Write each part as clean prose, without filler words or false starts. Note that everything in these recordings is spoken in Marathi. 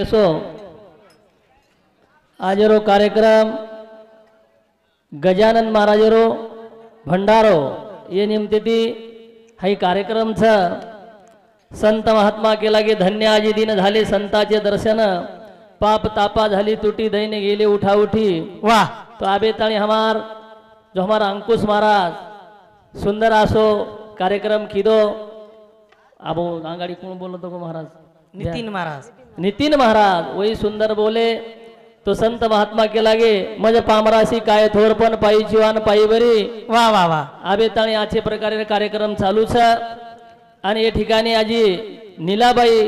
सो आजरो कार्यक्रम गजानन महाराजरो भंडारो ये निमते हाई कार्यक्रम छ संत महात्मा केला गे धन्य आजी दिन झाले संताचे दर्शन पाप तापा झाली तुटी दैने गेले उठा उठी वाह। तो आबे ताणी जो हमारा अंकुश महाराज सुंदर आसो कार्यक्रम खीदो आबो आंगाड़ी कौन बोलो तो महाराज नितिन महाराज वही सुंदर बोले तो संत महात्मा के लागे मज पामराशी काय थोरपण पायी जीवान पायी बरी वा वा वा आबे ताणी आजचे प्रकारे कार्यक्रम चालू छ आणि या ठिकाणी आजी नीलाबाई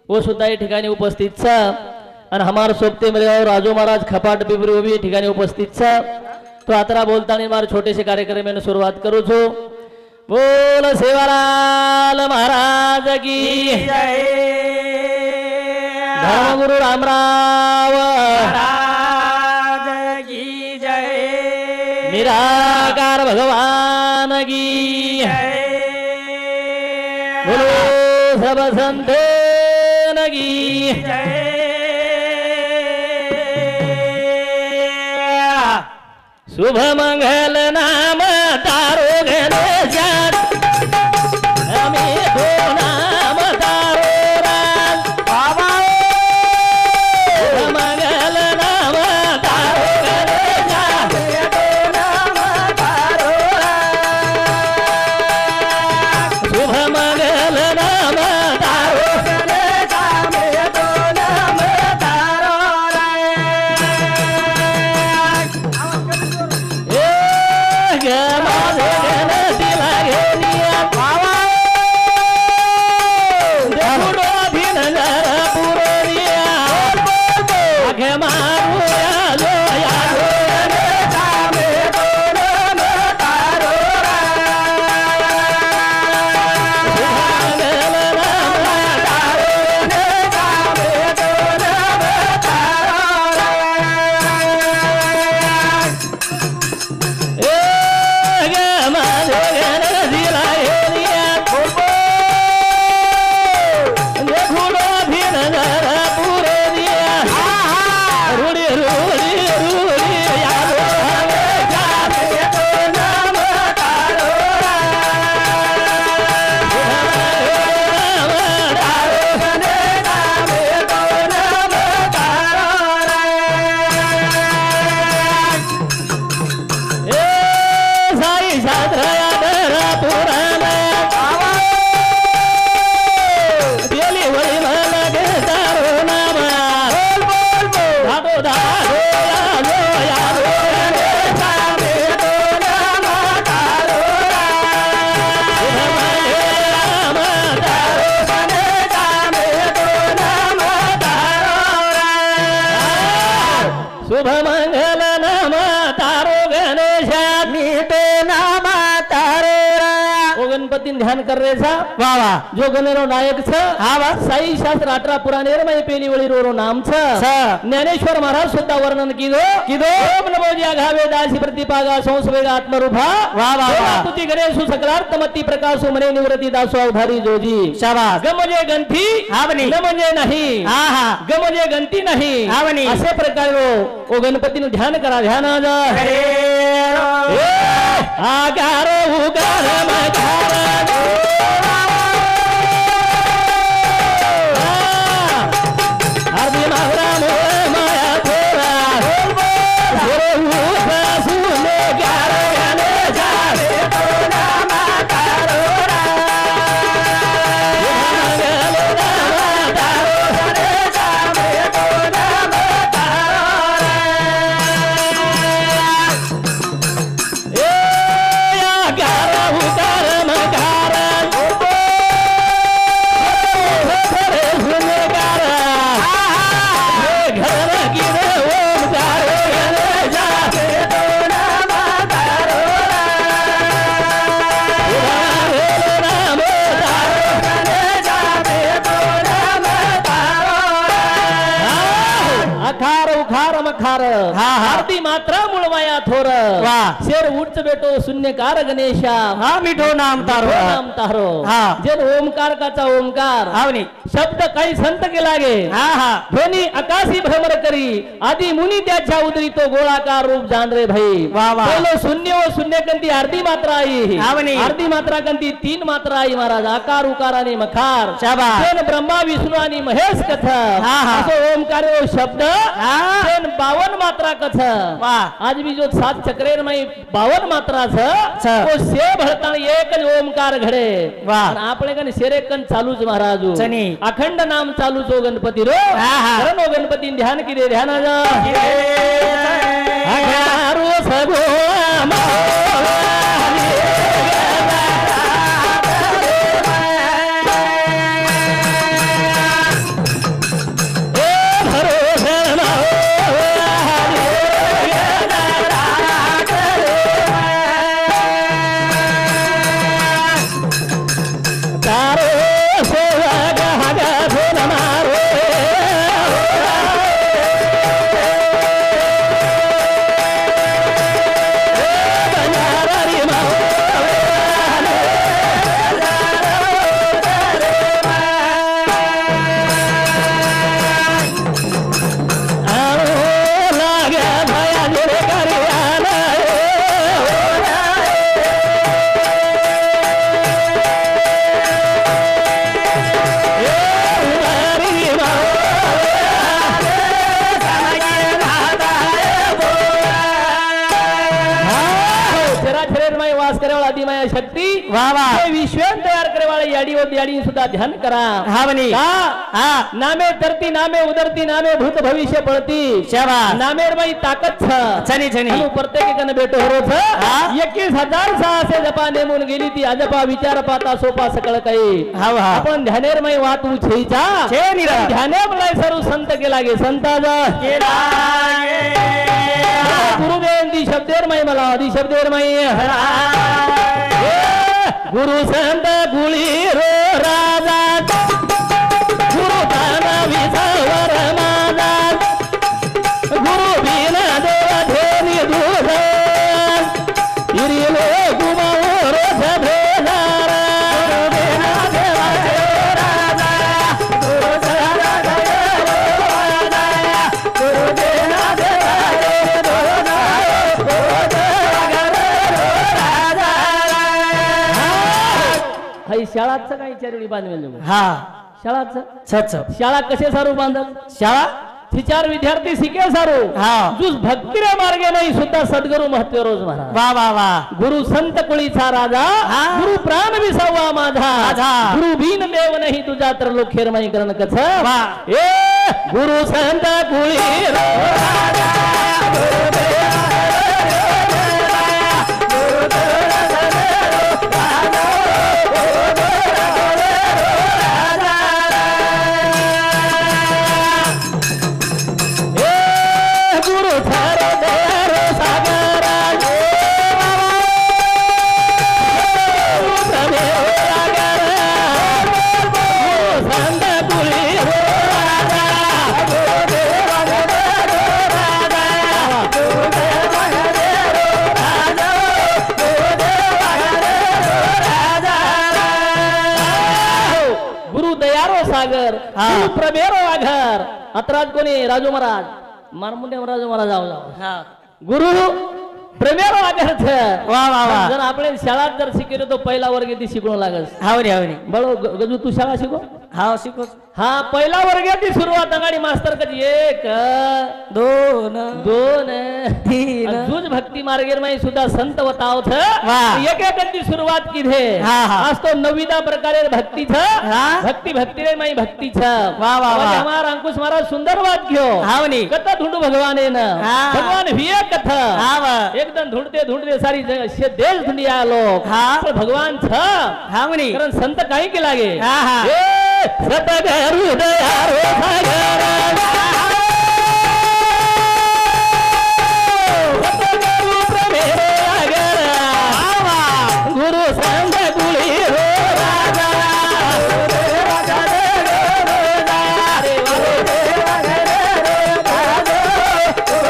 वो सुद्धा या ठिकाणी उपस्थित छ आणि हमार सोबते मेरे राजू महाराज खपाट पिपरी वो भी ठिकाणी उपस्थित छ। तो आता बोलताना मार छोटेसे कार्यक्रम में सुरुवात करू छो। बोल सेवालाल महाराज की जय, धर्मगुरु रामराव महाराज की जय, निराकार भगवान की जय, बोलो सब संतन की जय। शुभ मंगल नाम तारो गणेशा हमें दो नाम तारो राज बाबा। शुभ मंगल नाम तारो गणेशा हमें दो नाम तारो राज। शुभ मंगल नाम तारो गणेशा हमें दो नाम तारो शुभ मंगल नाम तारो गणेशा मीते नाम तारो ओ गणपती ध्यान कर रे सा वाह वाह। जो गणेरो नायक छ हा वा साई शास्त्र 18 पुराणे रे मै पेली वळी रो नाम छ ज्ञानेश्वर महाराज सुद्धा वर्णन कीदो ओम नमो जी आघावे दासी प्रतिपागा संस्वेगा आत्मरूपा वाह वाह। तुती गणेश सकलार्थमती प्रकाशो मने निवृत्ती दासो अवधारी जोजी शाबास। ग म्हणजे गंती हावनी न म्हणजे नाही हा हा ग म्हणजे गंती नाही हावनी असे प्रकारे ओ गणपतीने ध्यान करा ध्यान आकार उकार मकार हरदी मावरा मोह माया थोरा सुने गार गाने जावे तो नाम तारो रा मखार हा. आरती मात्रा मूळ माया थोर वा. शेर उच्च बेटो शून्यकार गणेशा हा मिठो नाम तारो नाम तारो हा. जेन ओमकार काचा ओमकार हावनी शब्द काही संत के लागे हा हा ध्वनी आकाशी भ्रमर करी आदि मुनी त्याच्या उदरी तो गोळाकार रूप जान रे भाई वा वा. पहिलो शून्य व शून्य कंती आरती मात्रा आई हावनी. आरती मात्रा कंती 3 मात्रा आई महाराज आकार उकार आणि मखार शाबास. जेन ब्रह्मा विष्णू आणि महेश कथ हा, हा. असो ओमकार व शब्द हा. जेन 52 मात्रा कथ वा. आज भी जो 7 चक्रेर में 52 मात्रा छ. तो से भरता एक ओमकार घडे वा. पण आपले कन शेरेकन चालूच महाराजू चनी. अखंड नाम चालूच हो गणपती रो हा, हा. कारण हो गणपती ध्यान किरे ध्यान अगारो सगो शक्ती वा वा. विश्व तयार करे वाले याडी व बियाडी सुद्धा ध्यान करा हावनी का हा नामे तरती नामे उदरती नामे भूत भविष्य पळती शाबास. नामेर बाई ताकद छ छनी छनी अनु प्रत्येक कन बेटो हरो छ हा. 21600 जपा नेमून गेली ती अजपा विचार पाता सोपा सकळ काही हाव हा. आपण ध्यानेर मै वात उछेचा छे निरा. ध्याने बलाय सर्व संत के लागे संताजा केला गुरुदेव दी शब्देर मै मला आदि शब्देर मै गुरु संत गुळी रो राजा गुरु दाना विसावर माझा गुरु बिना देव धेनी दूध हिरिलो गुमावर भेदार गुरु बिना देव राजा गुरु सदा देव राजा गुरु बिना देव हाई शाळाचं काही चारवडी बांधलेलं हा शाळाचं छछ शाळा कसे सारू बांधत शाळा 4 विद्यार्थी शिके सारू हा. जुस भक्तीरे मार्गे नाही सुद्धा सद्गुरु महत्व रोज महाराज वा वा वा. गुरु संत कुळीचा राजा हा. गुरु प्राण विसावा माझा माझा. गुरु बिन देव नाही तुझा तर लोखेरमय करण कथ वा. ए गुरु संत कुळी राजा गुरु सागर प्रभेरो आघर अत्राज कोणी राजू महाराज मारमुंडे राजू महाराज जाऊ गुरु प्रेमेरो आघर वा वा वा. जर आपण शाळात जर शिकलो तो पहिला वर्ग ती शिकणं लागस हावनी हावनी बळो गजू तू शाळा शिको हा शिको हा पहिला वर्गाची सुरुवात अंगाडी मास्तर कधी 1 2 2 3 जुज भक्ती मार्गेर माई सुद्धा संत वतावत वा. एक एक सुरुवात किधे हा, हा. आज तो 9दा प्रकारे भक्ती छ हा. भक्ती भक्ती रे माई भक्ती छ वा वा वा. हमार अंकुश महाराज सुंदर बात घ्यो हावनी कथा ढूंढू भगवान न हा. भगवान हिये कथा हाव एकदम ढूंढते ढूंढते सारी देश दुनिया लोक हा. पण भगवान छ हावनी कारण संत काही के लागे हा, हा. ए सतगुरु दयारो सागर सतगुरु प्रभेरो आगर गुरु संत गुळी हो राजा गुरु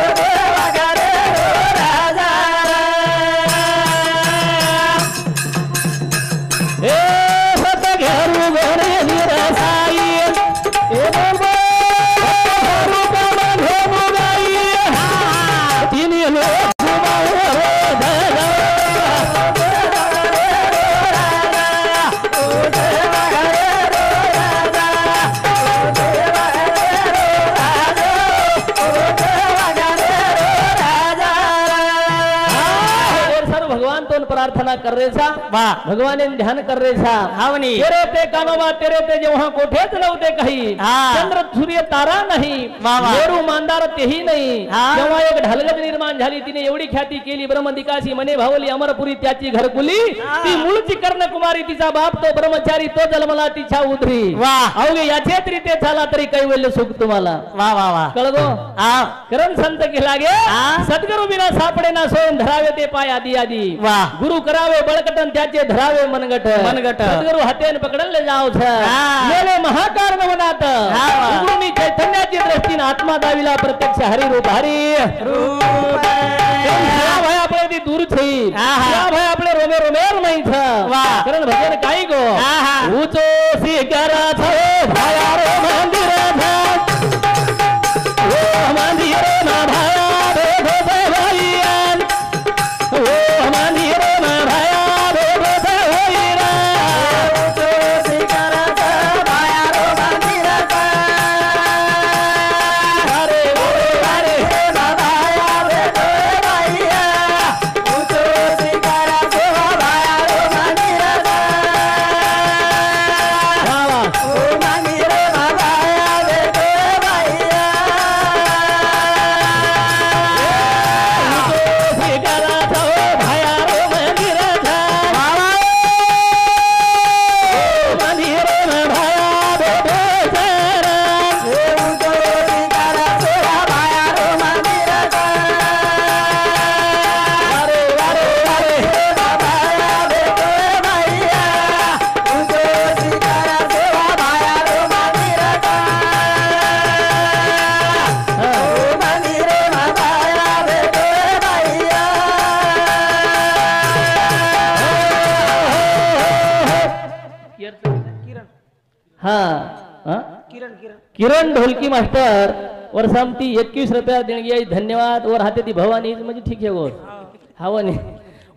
प्रार्थना कर रे सा वाह भगवान ध्यान कर रे सा हावनी तेरे ते कानोबा तेरे ते जेव्हा कोठेच नव्हते काही हा. चंद्र सूर्य तारा नाही वा वा. मेरू मांदार तेही नाही हा. तेव्हा एक ढलगत निर्माण झाली तिने एवढी ख्याती केली ब्रह्मदिकाशी मने भावली अमरपुरी त्याची घरकुली हा. ती मूळची कर्णकुमारी तिचा बाप तो ब्रह्मचारी तो जन्मला तिच्या उधरी वाह. अवघे याचे तरी ते झाला तरी कैवल्य सुख तुम्हाला वा वा वा कळगो हा करण संत के लागे हा. सद्गुरु बिना सापडे ना सोयन धरावे ते पाय आधी आधी वाह. गुरु करावे बळकटन त्याचे धरावे मनगट मनगट. सद्गुरु हातेन पकडले जाव हा. मेले महाकारण वनात हा. उघडून चैतन्याची दृष्टीने आत्मा दाविला प्रत्यक्ष हरी रूप हरी भाई आपले ती दूर छी भाई आपले रोमे रोमेर नाही छ वाह. कारण भजन काही गो ऊचो शिखर छ भाया रे मंदिर छ ओ मंदिर ना भाया रे भैया ओ मंदिर ना भाया रे भैया ऊचो शिखर छ भाया रे मंदिर छ अरे अरे भाया रे भैया ऊचो शिखर छ भाया रे मंदिर छ ओ मंदिर ना भाया रे भैया ऊचो शिखर छ भाया रे मंदिर छ ओ मंदिर ना भाया रे भैया ऊचो शिखर छ भाया रे मंदिर छ अरे अरे अरे भाया रे भैया ऊचो शिखर छ भाया रे मंदिर छ ओ मंदिर ना भाया रे भैया हाँ किरण किरण किरण ढोलकी मास्टर वर सामती 21 रुपया देणगी आहे धन्यवाद वर हाते ती भवानी म्हणजे ठीक आहे गोर हावनी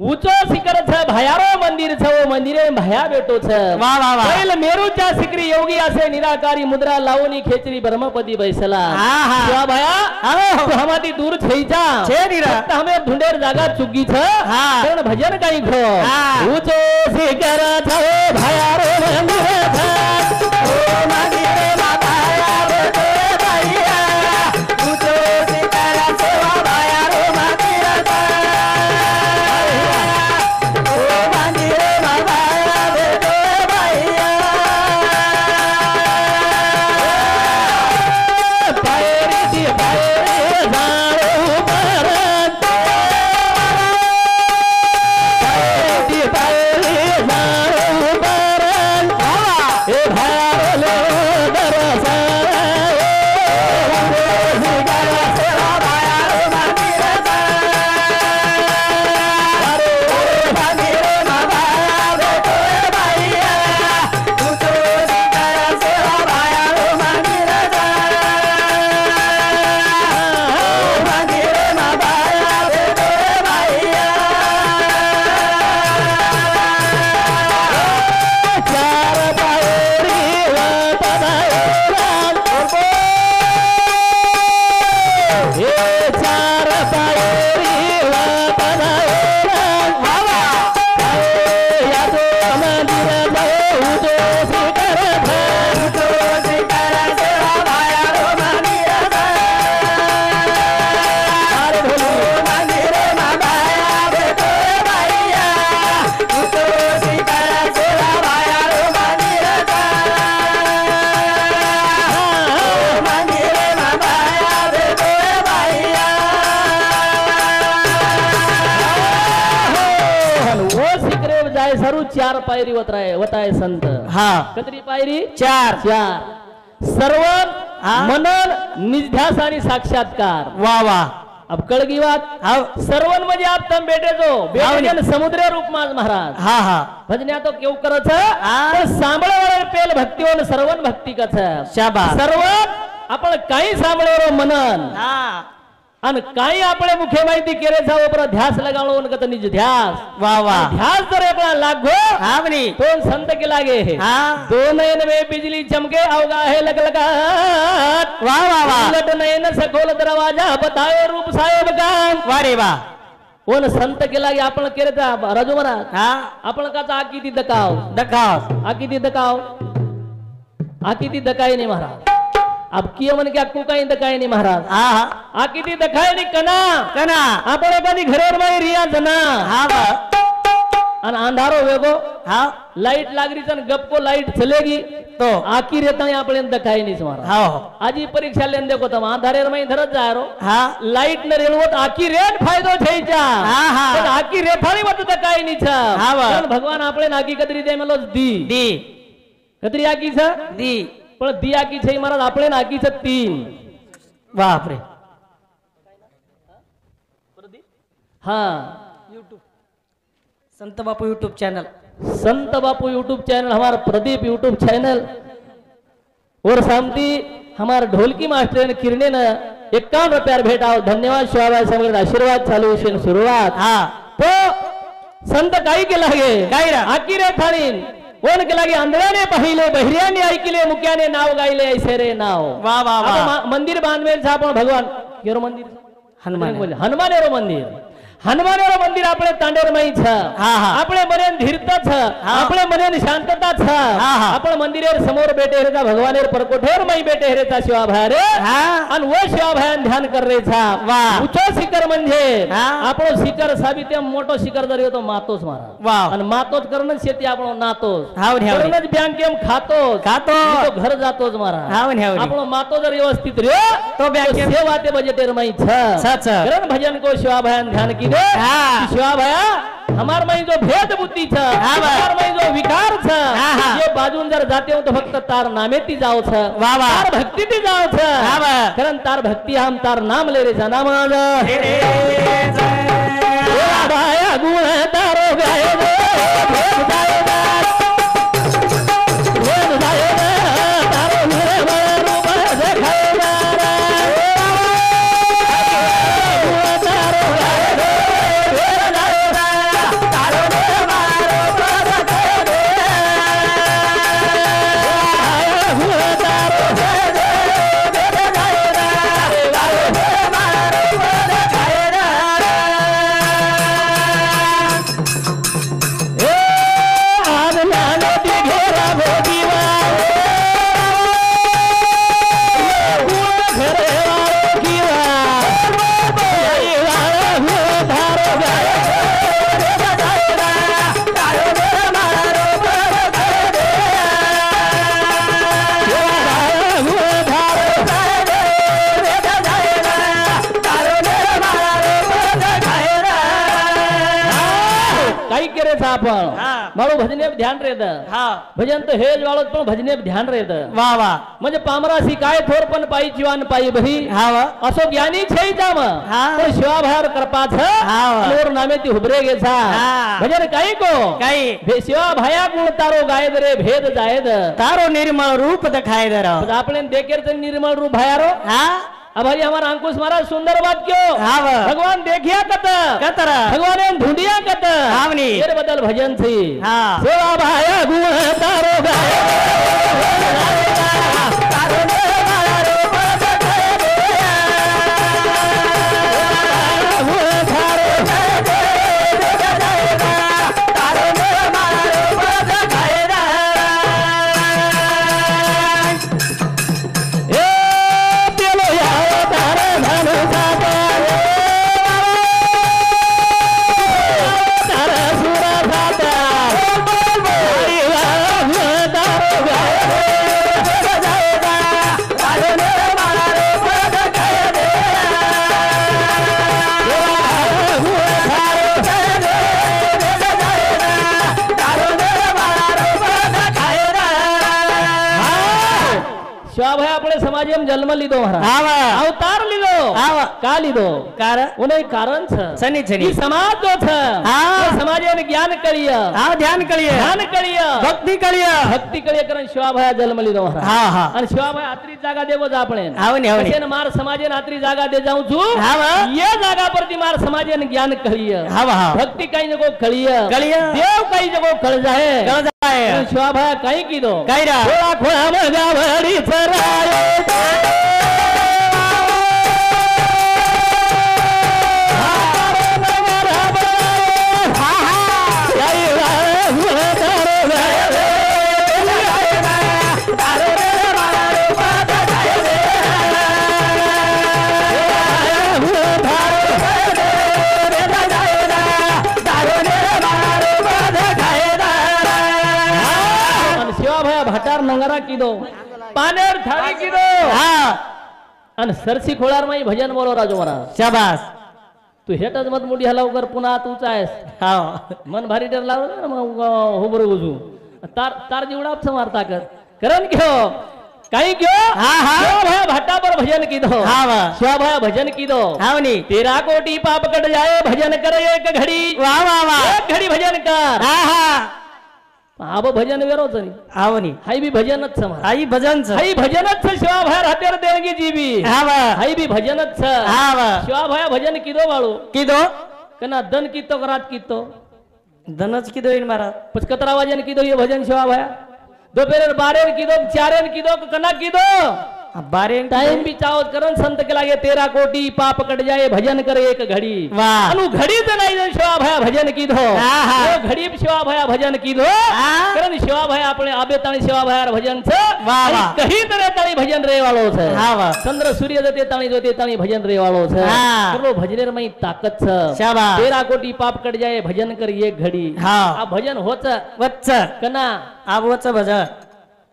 ऊंचो शिखर छ भयारो मंदिर छ ओ मंदिरे भया बेटो छ वाह वाह वाह पहिल मेरूच्या शिखरी योगी असे निराकारी मुद्रा लावणी खेचरी ब्रह्मपदी बैसला हा, हा. शिवा भया हो. तू हमाती दूर छईचा छे निरा. फक्त हमें धुंडेर जागा चुकी छ हा. कारण भजन काही खो हा. ऊंचो शिखर छ ओ भयारो मंदिर छ ओ मंदिरे भया बेटो भैया ऊंचो शिखर छ ओ भयारो मंदिर छ ओ मंदिरे भया बेटो भैया पायरी ती पायरी जाणो परत पायरी ती पायरी जाणो परत ए भारलो दरसा चार पायरी वताय संत हा कतरी पायरी चार चार श्रवण मनन निध्यास आणि साक्षात्कार वा वा अब कळगी बात श्रवण म्हणजे आप तम बेटे जो बेटे समुद्र रूप माज महाराज हा हा भजन्या तो केव करछ तर सांभळवर पेल भक्तीवन श्रवण भक्ती कछ शाबास श्रवण आपण काही सांभळवर मनन हा आणि काही आपले मुख्य माहिती केले जाव पर ध्यास लगावो उनका तो निज ध्यास वा वा ध्यास जर एकला लागो हावनी तो संत के लागे है हा दो नयन में बिजली चमके अवगा है लगलगाट वा वा वा उलट नयन सखोल दरवाजा बताए रूप साहेब का वा रे वा ओन संत केला की आपण केले तर राजू म्हणा हा आपण का आ किती दकाव दखाव आ किती दकाव आ किती दकाई नाही महाराज अब किए मन के अक्कू काही दकाई नाही महाराज हा हा आ किती दखाय नाही कना कना आपण एखादी घरेवर बाई रिया जना हा बा आणि अंधारो वेगो हा लाइट लागरी चन गप को लाइट चलेगी तो आकी रहता है आपण दखाई नहीं महाराज हा आज ही परीक्षा लेन देखो तम अंधारे में धरत जा रो हा लाइट न रेलवत आकी रेन फायदो थईचा हा हा पण आकी रेफाणी मत दखाई नहीं छा हा बा. पण भगवान आपले नाकी कदरी दे मेलो दी दी कदरी आकी छ दी पण दी आकी छै महाराज आपले नाकी छ 3 बापरे हा संत बापू यूट्यूब चैनल संत बापू यूट्यूब चैनल हमारा प्रदीप यूट्यूब चैनल और शांति हमारा ढोलकी मास्टर ने किरणे न 51 रुपया भेटाव धन्यवाद शिवाबाई समग्र आशीर्वाद चालू शेन सुरुवात हा तो संत काही केला गे काय रा आकी रे थाळीन कोण केला गे आंधळ्याने पाहिले बहिऱ्याने ऐकले मुक्याने नाव गायले ऐसे रे नाव वा वा वा आता मंदिर बांधवेल आपण भगवान केरो मंदिर हनुमान हनुमानेरो मंदिर हनुमानेरो मंदिर આપણે તાંડેરમય છે હા હા આપણે મને ધીરતા છે આપણે મને શાંતતા છે હા હા આપણે મંદિરેર સમોર બેઠે રહેતા ભગવાનેર પરકોઠેરમય બેઠे રહેતા शिवा भारे हा आणि वो शिवा भायान ध्यान कर रे छा वाह ऊंचो शिखर म्हणजे हा આપણો शिखर साबिते मोठो शिखर धर्यो तो मातोच मारा वाह आणि मातोच करणं शेती આપણો नातोच हावनी हावनी करणच बँक केम खातोच खातो तो घर जातोच मारा हावनी हावनी આપણો मातो जर व्यवस्थित રહ્યો तो बँक केम सेवा ते बजेटेरमय છે सच करण भजन को शिवा भायान ध्यान की दे हा शिवा भया हमार में जो भेद बुद्धि छ हाँ बा. हमार में जो विकार छ हाँ हाँ. ये बाजून जर जाते हो तो फक्त तार नामे ती जाओ छ वाह वाह. तार भक्ति ती जाओ छ हाँ बा. कारण तार भक्ति हम तार नाम ले रे जना मान भाया गुण तारो गाय रे भेद जाए ना भेद जाए ना तारो मेरे मरू बस खाए ना गुण तारो गाय रे भेद जाए ना तारो मेरे मरू बस खाए रे गुण तारो गाय रे भेद जाए ना तारो मेरे मरू बस खाए रे आपण मारो भजने ध्यान रेत भजन तो हेज वाळो पण भजने ध्यान रेत वाह वाह म्हणजे पामरासी काय थोर पण पाई जीवन पाई बही असो ज्ञानी छै जाम तो शिवा भार कृपा छ और नामे ती हुबरे गे छा भजन काही को काही भे शिवा भाया गुण तारो गायद रे भेद जायद तारो निर्मल रूप दिखाई दे रहा आपले देखेर ते निर्मल रूप भायारो अब भाई हमारा अंकुश महाराज सुंदर बात क्यों भगवान देखिया कत कतरा भगवान ढूंढिया कत हावनी तेरे बदल भजन थी हाँ सेवा भाया गुण तारो गाय तारो निर्मल रूप दिखाई दे गुण तारो गाय तारो निर्मल रूप दिखाई दे शिवाभाई आपले समाजेम जन्म लीधो महाराज अवतार लीधो का लीधो कारण कारण छ सनी सनी समाज जो छ समाजे ने ज्ञान करिय ध्यान करिय भक्ति करिय कारण शिवाभाई जन्म लीधो महाराज आणि शिवाभाई आत्री जागा देवो ज આપણે असेन मार समाजे ने आत्री जागा दे जाऊं छु ये जागा परती मार समाजे ने ज्ञान करिय भक्ति कई जगो करिय देव कई जगो कळ जाए शिवाभाई कई कीधो खोळा खोळा मगावडी चरायो घसारा कीदो पानेर थाळी कीदो हा आणि सरसी खोळार माई भजन बोलो राजू महाराज शाबास तू हेटच मत मुडी हलाव कर पुन्हा तूच आहेस हा मन भारी डर लावलं ना मग हो बरं उजू तार तार जीवडा मारता कर करण घ्यो काही घ्यो हा हा शिवाभाया भाटा पर भजन कीदो हा वा शिवाभाया भजन कीदो हावनी 13 कोटी पाप कट जाए भजन कर एक घडी वा वा वा एक घडी भजन कर हा हा आब भजन वेरोच नाही हावनी हाई बी भजनच छ महाराज. आई भजनच हाई भजनच छ शिवाभाया राहतेर देणगी जीबी हा वा हाई बी भजनच छ हा वा शिवाभाया भजन कीदो बाळू किदो कना दन कीतो का रात कीतो धनच किदो इन महाराज पचकतरा वाजन कीदो ये भजन शिवाभाया दोपहर 12 कीदो 4 कीदो कना कीदो बारे टाइम भी चावत करन संत के लागे 13 कोटी पाप कट जाए भजन करे एक घड़ी वाह अनु घड़ी तो नहीं जन शिवा भया भजन कीधो आहा. वो घड़ी शिवा भया भजन कीधो आ. करन शिवा भया अपने आबे ताणी शिवा भया भजन छ वाह, आणि वाह. कहीं तरह ताणी भजन रे वालो छ हा वा चंद्र सूर्य जते ताणी जोते ताणी भजन रे वालो छ हा. करो भजनेर मई ताकत छ शाबास 13 कोटी पाप कट जाए भजन कर एक घड़ी हा. आ भजन होच वच्च कना आवच भजन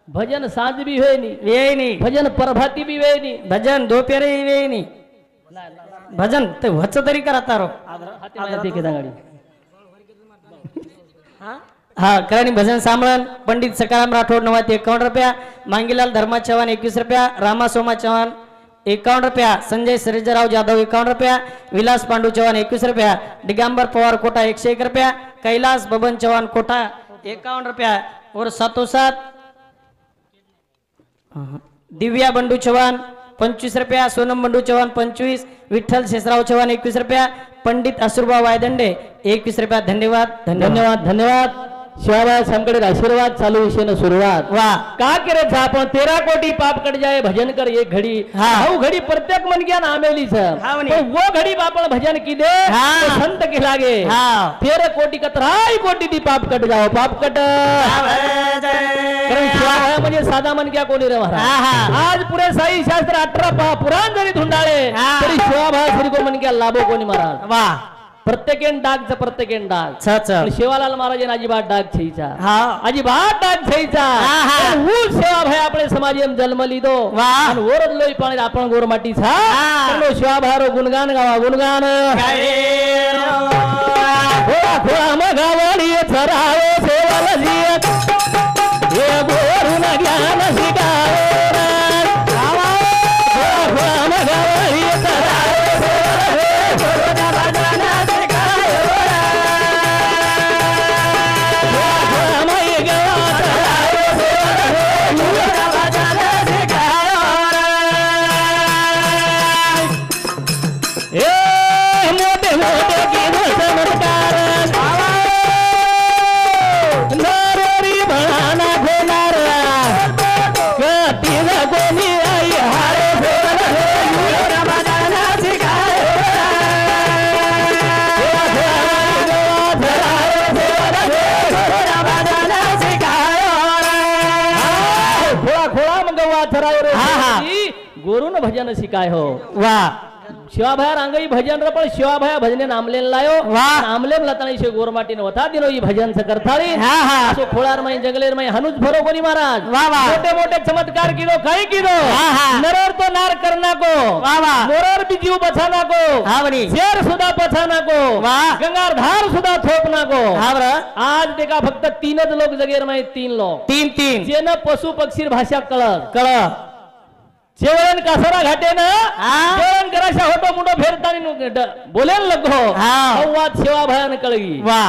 भजन सांज भी होय नी वेणी भजन प्रभाती भी होय नी भजन दोपेरे वेणी भजन ते वच्च तरी करा तारो हा करणी भजन सामळन पंडित सकाराम राठोड 91 रुपया मांगीलाल धर्मा चव्हाण 21 रुपया रामा सोमा चव्हाण 51 रुपया संजय सरेजराव जाधव 51 रुपया विलास पांडू चव्हाण 21 रुपया दिगंबर पवार कोटा 101 रुपया कैलास बबन चव्हाण कोटा 51 रुपया और सातोसात दिव्या बंडू चव्हाण 25 रुपया सोनम बंडू चव्हाण 25 विठ्ठल शेषराव चव्हाण 21 रुपया पंडित असुरबा वायदंडे 21 रुपया धन्यवाद धन्यवाद धन्यवाद शिवाबाई संकडे आशीर्वाद चालू विषय सुरुवात वा का करे छ आपण 13 कोटी पाप कट जाए भजन कर एक घड़ी हा. हाउ घड़ी प्रत्येक मन ज्ञान आमेली छ हा म्हणे. पण वो घड़ी आपण भजन की दे हा. तो संत के लागे हा 13 कोटी कतराई कोटी दी पाप कट जाओ पाप कट कारण शिवाबाई म्हणजे साधा मन क्या कोणी रे हा, महाराज हा. आज पुरे साई शास्त्र 18 पुराण जरी धुंडाळे हा. तरी शिवाबाई श्री को मन क्या लाभो कोणी महाराज वा प्रत्येकेन डागचा प्रत्येकेन डाग छ छ पण शिवालाल महाराज अजिबात डाग छईचा हा अजिबात डाग छईचा आहा. હું સેવા ભાઈ આપણે સમાજમાં જન્મ લીધો વાહ. અને ઓરજ લોહી પાણી આપણ ગોર માટી છા હા. ચલો સેવા ભાઈરો ગુણગાન ગાવા ગુણગાન ખોળા ખોળામાં ગાવડી છરાવે સેવાલજી એ ગોરું ના જ્ઞાન શીખાવે ખોળા ખોળામાં ગાવડી છરાવે मोठे मोठे कीनो चमत्कार नारोरी भणाना घेणार कटीला कोणी आई हारे खोळा खोळा मग गोरून भजन शिकाय हो वा शिवाभाया रांगई भजन रे पण शिवाभाया भजने नामलेन लायो वाह. नामलेन लताणी शे गोरमाटीने वथा दिनो ई भजन स करताळी हा हा असो खोळार मै जंगलेर मै हनुज भरो कोणी महाराज वाह, वाह. मोठे मोठे चमत्कार कीदो काही कीदो हा, हा. नरर तो नार करना को वा वा मोरर भी जीव बचाना को हा बनी शेर सुद्धा पछाना को वाह. गंगार धार सुद्धा थोपना को हा बर आज देखा फक्त 3च लोक जगेर मै 3 लोक तीन तीन जेन पशु पक्षी भाषा कळत कळ जेवण कासरा घाटे ना हा. जेवण कराशा होतो मुंडो फेरतानी बोलेन लगो हा. संवाद सेवा भयान कळगी वा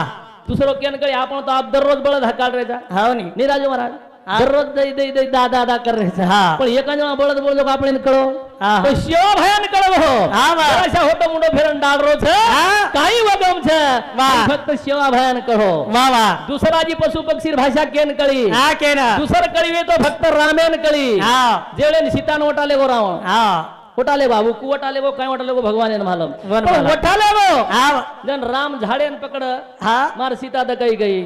दुसरो केन कळी आपण तो आप दररोज बळद हकाल रेचा हाव नी निराजू महाराज हा. दररोज दई दई दई दा दा दा कर रेचा हा. पण एका जेव्हा बळद बोलतो का आपण कळो हा. तो सेवा भयान कळव हो हा, वा. कराशा होतो मुंडो फेरन डाळ रोज हा. काही वगम छ वा. फक्त सेवा भयान कळो वा वा दुसरा जी पशु पक्षी भाषा केन कळी हा केना दुसर कळी तो फक्त रामेन कळी हा जेवढे सीतान वटाले गो रावण हा वटाले बाबू कु वटाले गो काय वटाले गो भगवान ने मालूम वन पण मालम. वटाले गो हा जन राम झाडेन पकड हा मार सीता द कई गई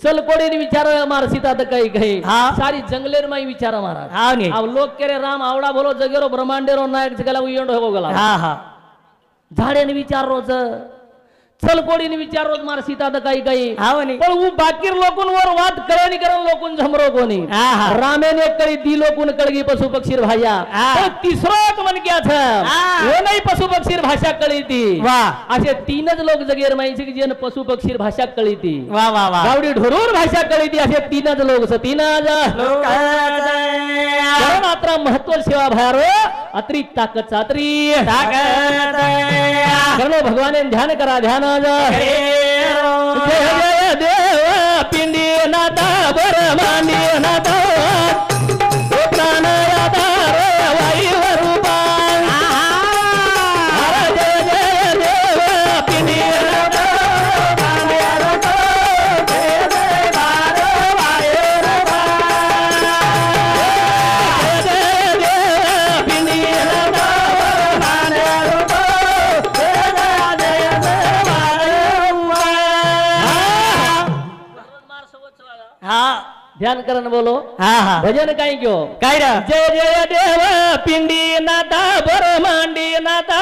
चल कोडे विचार मार सीता द कई गई हा. सारी जंगलेर माई विचार महाराज हाव नी अब लोग केरे राम आवडा बोलो जगेरो ब्रह्मांडेरो नायक जगला उयंड हो गला हा हा झाडेन विचार रोज चलकोडीने विचारोत मार सीता द काही काही हा म्हणे पण उ बाकीर लोकून वर वाद कळणी करण लोकून झमरो कोणी हा, हा. रामेने कळी दी लोकून कळगी पशु पक्षीर भाषा हा. पण तिसरो एक मन क्या था हा. वो नाही पशु पक्षीर भाषा कळी ती वाह. असे तीनच लोक जगेर माहिती की जे पशु पक्षीर भाषा कळी ती वा वा वा गावडी ढोरूर भाषा कळी ती असे तीनच लोक तीनच मात्र महत्व सेवा भारो अत्री ताकद चात्री करो भगवान ध्यान करा ध्यान जय जय देव पिंडी नाथा बर मांडी नाथा प्राण आधार वायू रूपा जय जय देव पिंडी नाथा ध्यान करण बोलो हा हा भजन काही क्यो काय रे जय जय देव पिंडी नाथा बर मांडी नाथा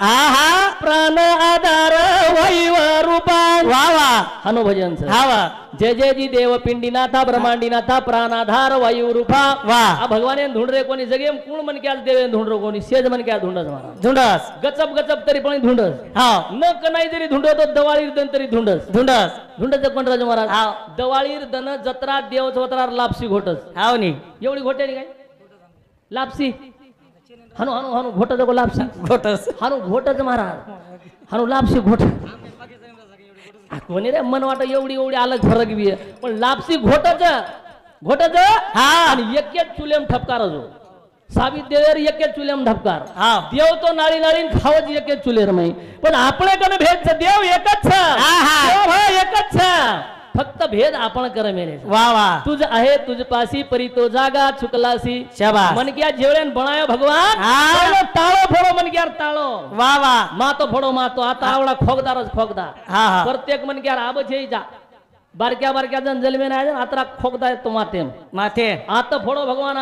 हा हा प्राण आधार वायू रूपा वा वा हनु भजन हा वा जय जय जी देव पिंडी नाथा ब्रह्मांडी नाथा प्राण आधार वायू रूपा वाह. भगवान धुंड रे कोणी जगे कुण मन क्या देवे धुंड कोणी सेज मन क्या धुंडस महाराज झुंडस गचप गचप तरी पण धुंडस हा न कनाई जरी धुंडतो दवाळीर दन तरी धुंडस झुंडस धुंडच कोण राज महाराज हा. दवाळीर दन जत्रा देव चवत्रार लापसी घोटस हाव नी एवढी घोटे काय लापसी हनु हनु हनु घोट जगो लापसी घोटस हनु घोटच महाराज हनु लापसी घोट कोणी रे मन वाट एवढी एवढी अलग फरक बी आहे. पण लापसी घोटच घोटच हा. आणि एक एक चुलेम ठपकार जो साबित देवेर एक एक चुलेम ठपकार हा. देव तो नाळी नाळी खावच एक एक चुलेर माई पण आपले कन भेद छ, देव एकच छ. हा. देव हा एकच छ. फक्त भेद आपण कर मेले वा वा तुझ आहे तुझ पासी परी तो जागा चुकलासी शाबास मन क्या जेवळेन बनायो भगवान हा. पहिलो ताळो फोडो मन क्या ताळो वा वा मातो फोडो मातो आता आवडा खोगदारच खोगदार हा हा प्रत्येक मन क्या आब छे जा बारक्या बारक्या जण जलमे नाही आतरा खोगदा तो माते माथे आत फोडो भगवान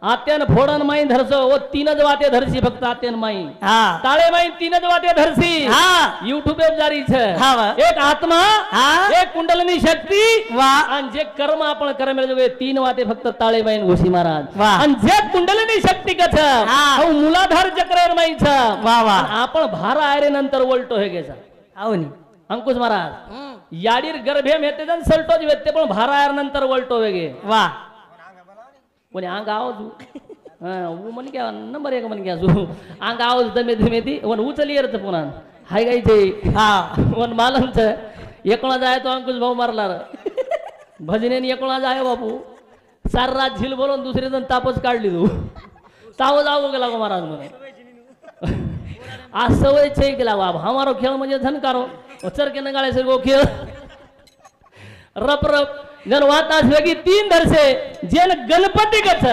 आत्यान फोडन माई धरसो ओ तीनच वाते धरसी फक्त आत्यान माई हा ताळे माई तीनच वाते धरसी हा युट्यूब जारी छे हा वा. एक आत्मा हा. एक कुंडलनी शक्ती वा आणि जे कर्म आपण करमेल जोगे तीन वाते फक्त ताळे माईन घोषी महाराज वा. आणि जे कुंडलिनी शक्ती कछ हा. अहो मुलाधार चक्र माई छ वा वा आपण भार आयरे नंतर वलटो हे गेसा हाव नी अंकुश महाराज याडीर गर्भेम येते जण सलटोच वेते पण भार आयर नंतर वलटो वेगे वा कोणी अंग आवाज ऊ म्हण क्या नंबर एक म्हण क्या जू अंग आवाज दमे धमे ती वन उचली येरच पुन्हा हाय गायचे हा वन मालमच एकोणा जाय तो अंकुश भाऊ मारला भजनेने एकोणा जाय बापू सार रात झील बोलून दुसरे जण तापच काढली तू ताव जाऊ गेला गो महाराज म्हणे आज सवय छे गेला बाबा हमारो खेळ म्हणजे धनकारो चरके नगाळे से गो खेळ रप रप जन वातास वेगी तीन धरसे जेन गणपती कथ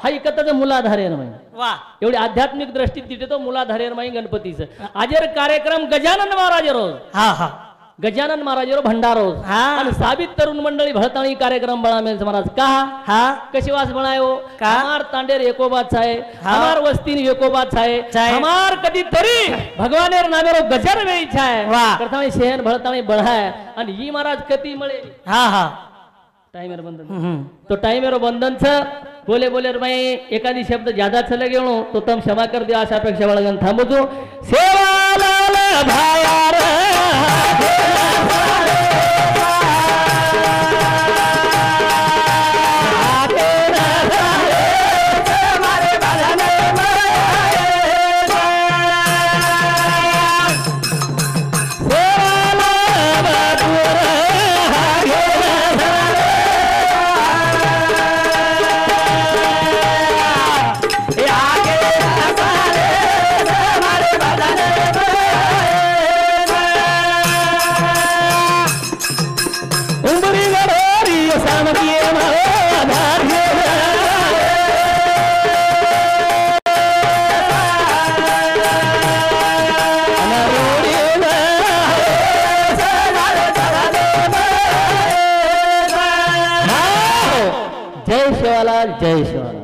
हाई कथच मुलाधारेन माई वा एवढी आध्यात्मिक दृष्टी तिथे तो मुलाधारेन माई गणपतीचं आजेर कार्यक्रम गजानन महाराज रोज हा हा गजानन महाराज रो भंडारो हा. आणि साबित तरुण मंडळी भळताणी कार्यक्रम बळामेल महाराज का हा कशी वास बनायो का? हमार तांडेर एकोबात छाय हा. हमार वस्तीन एकोबात छाय छाय. हमार कधी तरी भगवानेर नामेरो गजर वेळी छाय वा. करताणी शहर भळताणी बळाय आणि ही महाराज कती मळे हा हा टाइमर बंधन तो टाइमर बंधन छ बोले बोले भाई एखादी शब्द ज्यादा चले गेलो तो तम क्षमा कर दिया अशा अपेक्षा बाळगन थांबतो सेवा लाल भायार जय शिवालाल जय शिवालाल